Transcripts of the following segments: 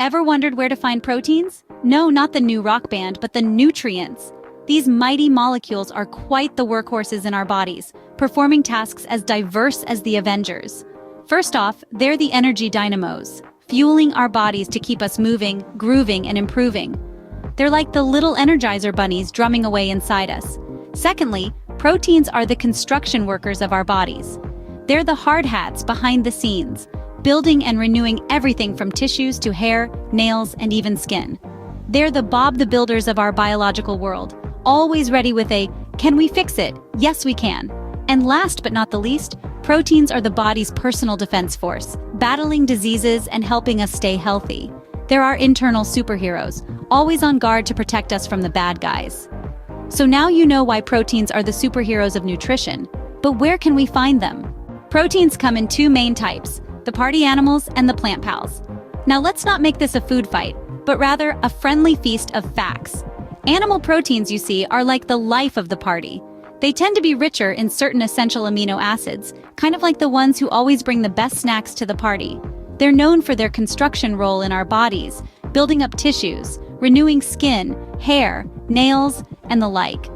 Ever wondered where to find proteins? No, not the new rock band, but the nutrients. These mighty molecules are quite the workhorses in our bodies, performing tasks as diverse as the Avengers. First off, they're the energy dynamos, fueling our bodies to keep us moving, grooving, and improving. They're like the little Energizer bunnies drumming away inside us. Secondly, proteins are the construction workers of our bodies. They're the hard hats behind the scenes, building and renewing everything from tissues to hair, nails, and even skin. They're the Bob the Builders of our biological world, always ready with a, "Can we fix it? Yes, we can." And last but not the least, proteins are the body's personal defense force, battling diseases and helping us stay healthy. They're our internal superheroes, always on guard to protect us from the bad guys. So now you know why proteins are the superheroes of nutrition. But where can we find them? Proteins come in two main types, the party animals and the plant pals. Now let's not make this a food fight, but rather a friendly feast of facts. Animal proteins, you see, are like the life of the party. They tend to be richer in certain essential amino acids, kind of like the ones who always bring the best snacks to the party. They're known for their construction role in our bodies, building up tissues, renewing skin, hair, nails, and the like.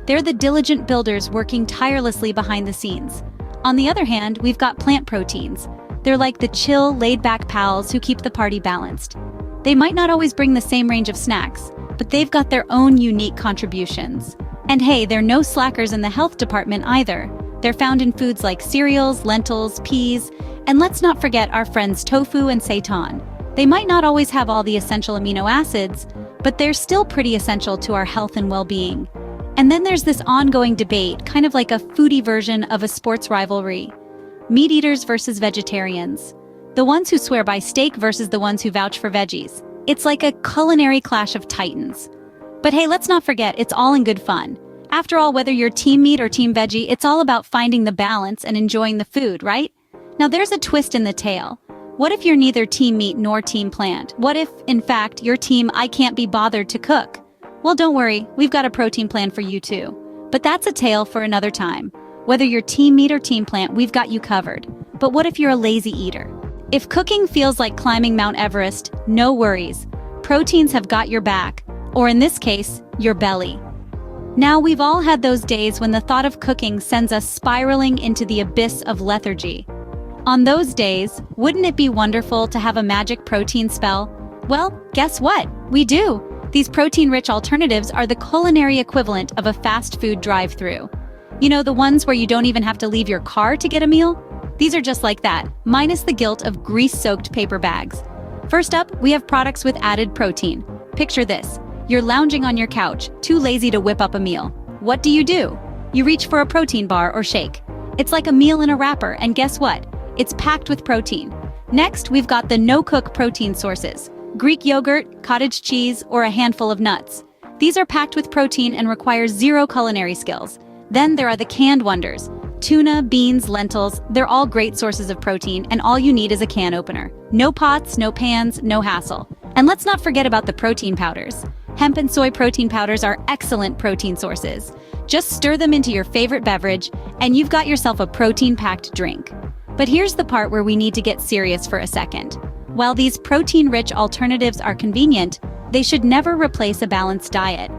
They're the diligent builders working tirelessly behind the scenes. On the other hand, we've got plant proteins. They're like the chill, laid-back pals who keep the party balanced. They might not always bring the same range of snacks, but they've got their own unique contributions. And hey, they're no slackers in the health department either. They're found in foods like cereals, lentils, peas, and let's not forget our friends tofu and seitan. They might not always have all the essential amino acids, but they're still pretty essential to our health and well-being. And then there's this ongoing debate, kind of like a foodie version of a sports rivalry. Meat eaters versus vegetarians. The ones who swear by steak versus the ones who vouch for veggies. It's like a culinary clash of titans. But hey, let's not forget, it's all in good fun. After all, whether you're team meat or team veggie, it's all about finding the balance and enjoying the food, right? Now there's a twist in the tale. What if you're neither team meat nor team plant? What if, in fact, you're team I can't be bothered to cook? Well, don't worry, we've got a protein plan for you too. But that's a tale for another time. Whether you're team meat or team plant, we've got you covered. But what if you're a lazy eater? If cooking feels like climbing Mount Everest, no worries. Proteins have got your back, or in this case, your belly. Now, we've all had those days when the thought of cooking sends us spiraling into the abyss of lethargy. On those days, wouldn't it be wonderful to have a magic protein spell? Well, guess what? We do. These protein-rich alternatives are the culinary equivalent of a fast food drive-thru. You know, the ones where you don't even have to leave your car to get a meal? These are just like that, minus the guilt of grease-soaked paper bags. First up, we have products with added protein. Picture this. You're lounging on your couch, too lazy to whip up a meal. What do? You reach for a protein bar or shake. It's like a meal in a wrapper, and guess what? It's packed with protein. Next, we've got the no-cook protein sources. Greek yogurt, cottage cheese, or a handful of nuts. These are packed with protein and require zero culinary skills. Then there are the canned wonders. Tuna, beans, lentils, they're all great sources of protein, and all you need is a can opener. No pots, no pans, no hassle. And let's not forget about the protein powders. Hemp and soy protein powders are excellent protein sources. Just stir them into your favorite beverage, and you've got yourself a protein-packed drink. But here's the part where we need to get serious for a second. While these protein-rich alternatives are convenient, they should never replace a balanced diet.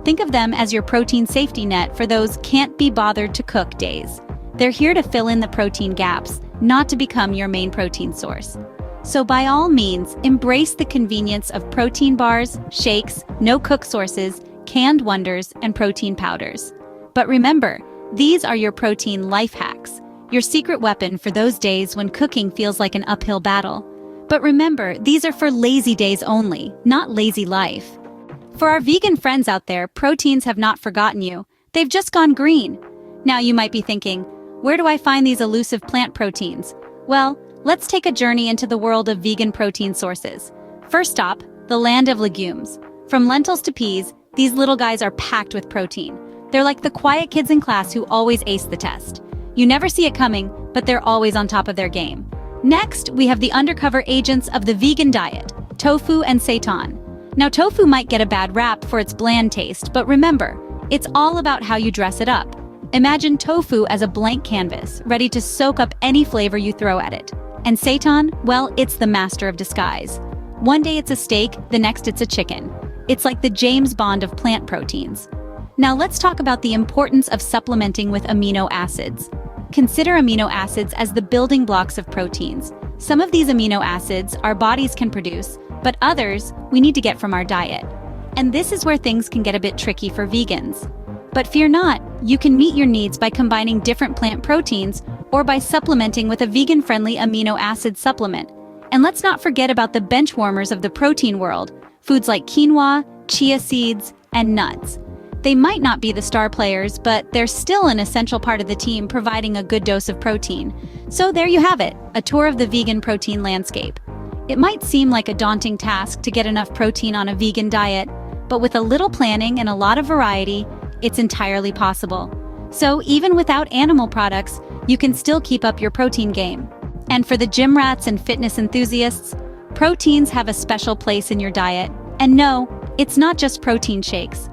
Think of them as your protein safety net for those can't-be-bothered-to-cook days. They're here to fill in the protein gaps, not to become your main protein source. So by all means, embrace the convenience of protein bars, shakes, no-cook sources, canned wonders, and protein powders. But remember, these are your protein life hacks, your secret weapon for those days when cooking feels like an uphill battle. But remember, these are for lazy days only, not lazy life. For our vegan friends out there, proteins have not forgotten you. They've just gone green. Now you might be thinking, where do I find these elusive plant proteins? Well, let's take a journey into the world of vegan protein sources. First stop, the land of legumes. From lentils to peas, these little guys are packed with protein. They're like the quiet kids in class who always ace the test. You never see it coming, but they're always on top of their game. Next, we have the undercover agents of the vegan diet, tofu and seitan. Now, tofu might get a bad rap for its bland taste, but remember, it's all about how you dress it up. Imagine tofu as a blank canvas, ready to soak up any flavor you throw at it. And seitan, well, it's the master of disguise. One day it's a steak, the next it's a chicken. It's like the James Bond of plant proteins. Now let's talk about the importance of supplementing with amino acids. Consider amino acids as the building blocks of proteins. Some of these amino acids our bodies can produce, but others we need to get from our diet. And this is where things can get a bit tricky for vegans. But fear not, you can meet your needs by combining different plant proteins or by supplementing with a vegan-friendly amino acid supplement. And let's not forget about the bench warmers of the protein world, foods like quinoa, chia seeds, and nuts. They might not be the star players, but they're still an essential part of the team providing a good dose of protein. So there you have it, a tour of the vegan protein landscape. It might seem like a daunting task to get enough protein on a vegan diet, but with a little planning and a lot of variety, it's entirely possible. So even without animal products, you can still keep up your protein game. And for the gym rats and fitness enthusiasts, proteins have a special place in your diet. And no, it's not just protein shakes.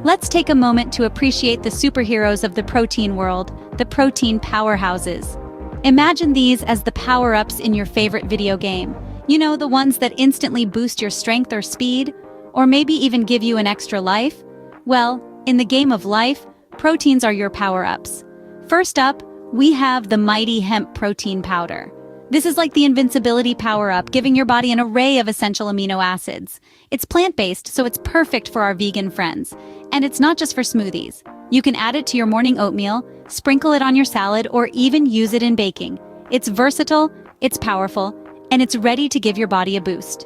Let's take a moment to appreciate the superheroes of the protein world, the protein powerhouses. Imagine these as the power-ups in your favorite video game. You know, the ones that instantly boost your strength or speed, or maybe even give you an extra life? Well, in the game of life, proteins are your power-ups. First up, we have the mighty hemp protein powder. This is like the invincibility power-up, giving your body an array of essential amino acids. It's plant-based, so it's perfect for our vegan friends. And it's not just for smoothies. You can add it to your morning oatmeal, sprinkle it on your salad, or even use it in baking. It's versatile, it's powerful, and it's ready to give your body a boost.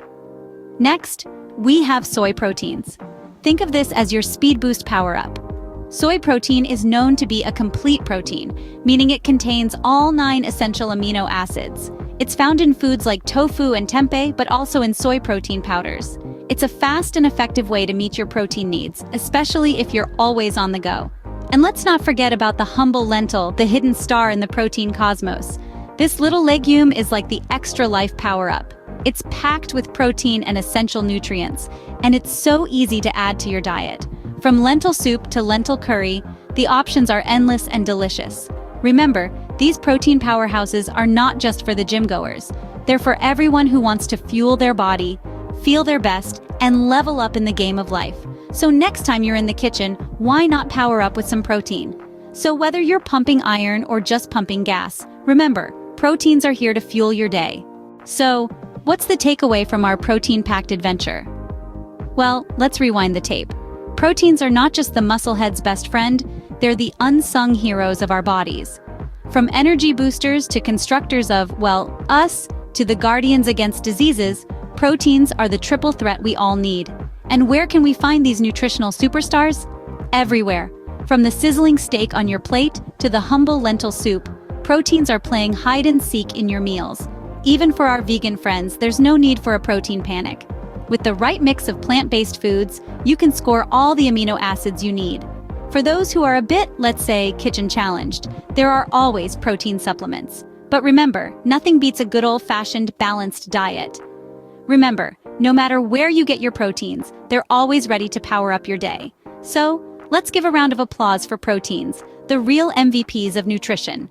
Next, we have soy proteins. Think of this as your speed boost power-up. Soy protein is known to be a complete protein, meaning it contains all 9 essential amino acids. It's found in foods like tofu and tempeh, but also in soy protein powders. It's a fast and effective way to meet your protein needs, especially if you're always on the go. And let's not forget about the humble lentil, the hidden star in the protein cosmos. This little legume is like the extra life power-up. It's packed with protein and essential nutrients, and it's so easy to add to your diet. From lentil soup to lentil curry, the options are endless and delicious. Remember, these protein powerhouses are not just for the gym goers. They're for everyone who wants to fuel their body, feel their best, and level up in the game of life. So next time you're in the kitchen, why not power up with some protein? So whether you're pumping iron or just pumping gas, remember, proteins are here to fuel your day. So, what's the takeaway from our protein-packed adventure? Well, let's rewind the tape. Proteins are not just the musclehead's best friend, they're the unsung heroes of our bodies. From energy boosters to constructors of, well, us, to the guardians against diseases, proteins are the triple threat we all need. And where can we find these nutritional superstars? Everywhere. From the sizzling steak on your plate to the humble lentil soup, proteins are playing hide and seek in your meals. Even for our vegan friends, there's no need for a protein panic. With the right mix of plant-based foods, you can score all the amino acids you need. For those who are a bit, let's say, kitchen challenged, there are always protein supplements. But remember, nothing beats a good old-fashioned balanced diet. Remember, no matter where you get your proteins, they're always ready to power up your day. So, let's give a round of applause for proteins, the real MVPs of nutrition.